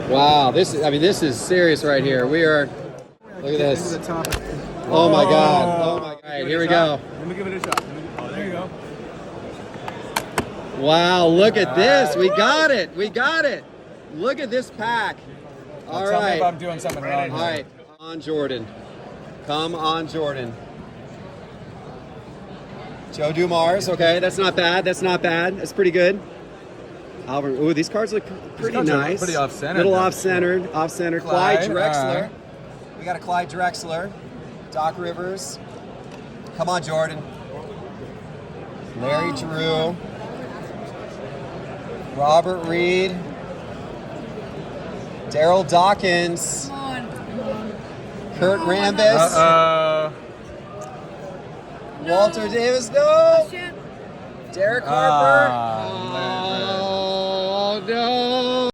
Wow, this is serious right here. We are, look at this. Oh my God. Oh my God. All right, here we go. Let me give it a shot. Oh, there you go. Wow, look at this. We got it. We got it. Look at this pack. All Tell me right. if I'm doing something wrong. All right. On Jordan. Come on, Jordan. Joe Dumars. Okay, that's not bad. That's not bad. That's pretty good. Albert. Ooh, these cards look pretty cards are nice. pretty off-centered, Little though. off-centered. Off-centered. Clyde Clyde, Drexler. We got a Clyde Drexler. Doc Rivers. Come on, Jordan. Larry Drew. Robert Reed. Daryl Dawkins. Come on. Kurt Rambis. Walter Davis. No. Shit. Derek Harper. Ah,